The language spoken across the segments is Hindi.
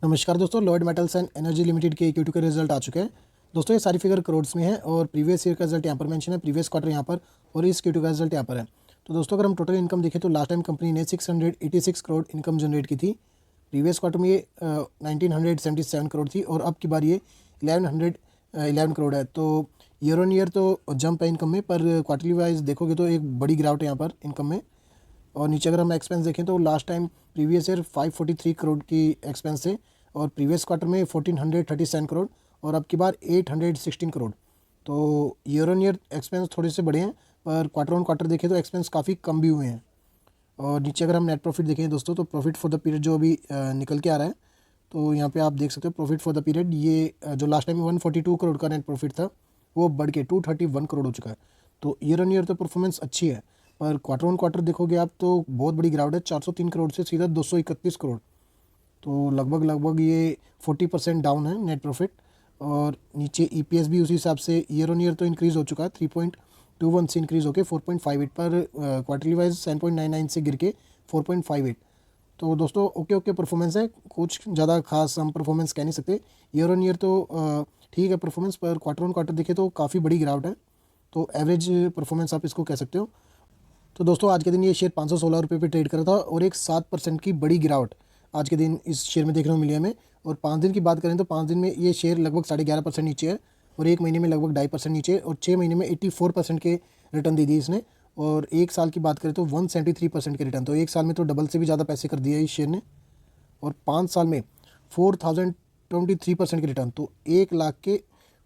नमस्कार दोस्तों, Lloyd metals and energy limited के Q2 के रिजल्ट आ चुके हैं। दोस्तों ये सारी फिगर करोड्स में है और प्रीवियस ईयर का रिजल्ट यहाँ पर मेंशन है, प्रीवियस क्वार्टर यहाँ पर और इस Q2 का रिजल्ट यहाँ पर है। तो दोस्तों अगर हम टोटल इनकम देखें तो लास्ट टाइम कंपनी ने 686 करोड़ इनकम जनरेट की थी। प्रीवियस क्वार्टर में ये 1977 करोड़ थी और अब की बार ये 1111 करोड़ है। तो ईयर ऑन ईयर तो जंप है इनकम में, पर क्वार्टरली वाइज देखोगे तो एक बड़ी गिरावट है यहाँ पर इनकम में। और नीचे अगर हम एक्सपेंस देखें तो last time previous year 543 crore की एक्सपेंस है और प्रीवियस क्वार्टर में 1437 करोड़ और अब की बार 816 करोड़। तो ईयर ऑन ईयर एक्सपेंस थोड़े से बड़े हैं, पर क्वार्टर ऑन क्वार्टर देखें तो एक्सपेंस काफ़ी कम भी हुए हैं। और नीचे अगर हम नेट प्रॉफिट देखें दोस्तों, तो प्रॉफिट फॉर द पीरियड जो अभी निकल के आ रहा है, तो यहाँ पे आप देख सकते हो प्रॉफिट फॉर द पीरियड ये जो लास्ट टाइम 142 करोड़ का नेट प्रॉफिट था वो बढ़ के 231 करोड़ हो चुका है। तो ईयर ऑन ईयर तो परफॉर्मेंस अच्छी है, पर क्वार्टर ऑन क्वार्टर देखोगे आप तो बहुत बड़ी गिरावट है, 403 करोड़ से सीधा 231 करोड़। तो लगभग ये 40% डाउन है नेट प्रॉफिट। और नीचे EPS भी उसी हिसाब से ईयर ऑन ईयर तो इंक्रीज़ हो चुका है, 3.21 से इंक्रीज़ होकर 4.58, पर क्वार्टरली वाइज 7.99 से गिर के 4.58। तो दोस्तों ओके परफॉर्मेंस है, कुछ ज़्यादा खास हम परफॉर्मेंस कह नहीं सकते। ईयर ऑन ईयर तो ठीक है परफॉर्मेंस, पर क्वार्टर ऑन क्वार्टर देखे तो काफ़ी बड़ी गिरावट है। तो एवरेज परफॉर्मेंस आप इसको कह सकते हो। तो दोस्तों आज के दिन ये शेयर 516 रुपये पे ट्रेड करा था और एक 7% की बड़ी गिरावट आज के दिन इस शेयर में देखने को मिली हमें। और 5 दिन की बात करें तो 5 दिन में ये शेयर लगभग 11.5% नीचे है और एक महीने में लगभग 2.5% नीचे और 6 महीने में 84% के रिटर्न दे दिए इसने। और एक साल की बात करें तो 173% के रिटर्न, तो एक साल में तो डबल से भी ज़्यादा पैसे कर दिए इस शेयर ने। और 5 साल में 4023% के रिटर्न, तो 1 लाख के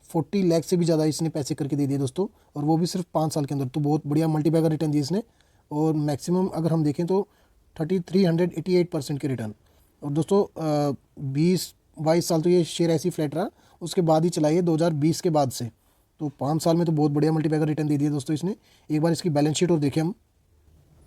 40 लाख से भी ज़्यादा इसने पैसे करके दे दिए दोस्तों, और वो भी सिर्फ 5 साल के अंदर। तो बहुत बढ़िया मल्टीबैगर रिटर्न दिए इसने। और मैक्सिमम अगर हम देखें तो 388% के रिटर्न। और दोस्तों 20-22 साल तो ये शेयर ऐसी फ्लैट रहा, उसके बाद ही चला ये 2020 के बाद से। तो 5 साल में तो बहुत बढ़िया मल्टीबैगर रिटर्न दे दिए दोस्तों इसने। एक बार इसकी बैलेंस शीट और देखें हम,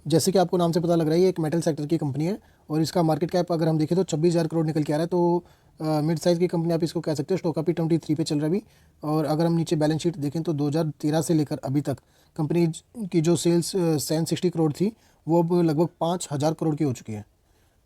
जैसे कि आपको नाम से पता लग रहा है ये एक मेटल सेक्टर की कंपनी है और इसका मार्केट कैप अगर हम देखें तो 26,000 करोड़ निकल के आ रहा है। तो मिड साइज़ की कंपनी आप इसको कह सकते हो। स्टॉक अभी 23 पे चल रहा है अभी। और अगर हम नीचे बैलेंस शीट देखें तो 2013 से लेकर अभी तक कंपनी की जो सेल्स 760 करोड़ थी वो अब लगभग 5,000 करोड़ की हो चुकी है।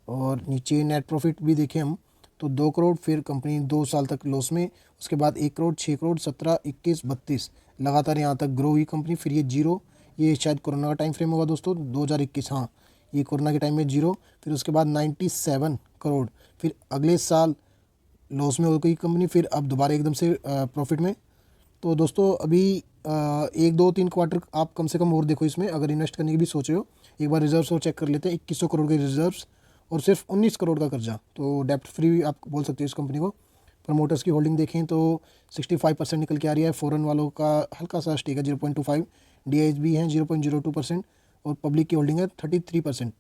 और नीचे नेट प्रॉफिट भी देखें हम तो 2 करोड़, फिर कंपनी 2 साल तक लॉस में, उसके बाद 1 करोड़, 6 करोड़, 17, 21, 32 लगातार यहाँ तक ग्रो हुई कंपनी। फिर ये जीरो, ये शायद कोरोना का टाइम फ्रेम होगा दोस्तों, 2021, हाँ ये कोरोना के टाइम में जीरो। फिर उसके बाद 97 करोड़, फिर अगले साल लॉस में हो गई कंपनी, फिर अब दोबारा एकदम से प्रॉफिट में। तो दोस्तों अभी 1, 2, 3 क्वार्टर आप कम से कम और देखो इसमें, अगर इन्वेस्ट करने की भी सोच रहे हो। एक बार रिजर्व्स और चेक कर लेते हैं, 2100 करोड़ के रिजर्व्स और सिर्फ 19 करोड़ का कर्जा, तो डेप्ट फ्री आप बोल सकते हो इस कंपनी को। प्रमोटर्स की होल्डिंग देखें तो 65% निकल के आ रही है। फॉरेन वालों का हल्का सा स्टेक है 0.25, DIHB हैं 0.02% और पब्लिक की होल्डिंग है 33%।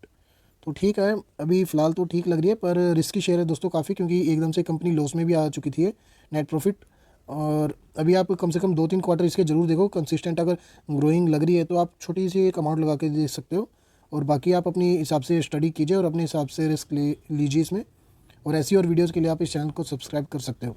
तो ठीक है, अभी फ़िलहाल तो ठीक लग रही है, पर रिस्की शेयर है दोस्तों काफ़ी, क्योंकि एकदम से कंपनी लॉस में भी आ चुकी थी नेट प्रॉफिट। और अभी आप कम से कम 2-3 क्वार्टर इसके ज़रूर देखो, कंसिस्टेंट अगर ग्रोइंग लग रही है तो आप छोटी सी एक अमाउंट लगा के दे सकते हो। और बाकी आप अपने हिसाब से स्टडी कीजिए और अपने हिसाब से रिस्क ले लीजिए इसमें। और ऐसी और वीडियोज़ के लिए आप इस चैनल को सब्सक्राइब कर सकते हो।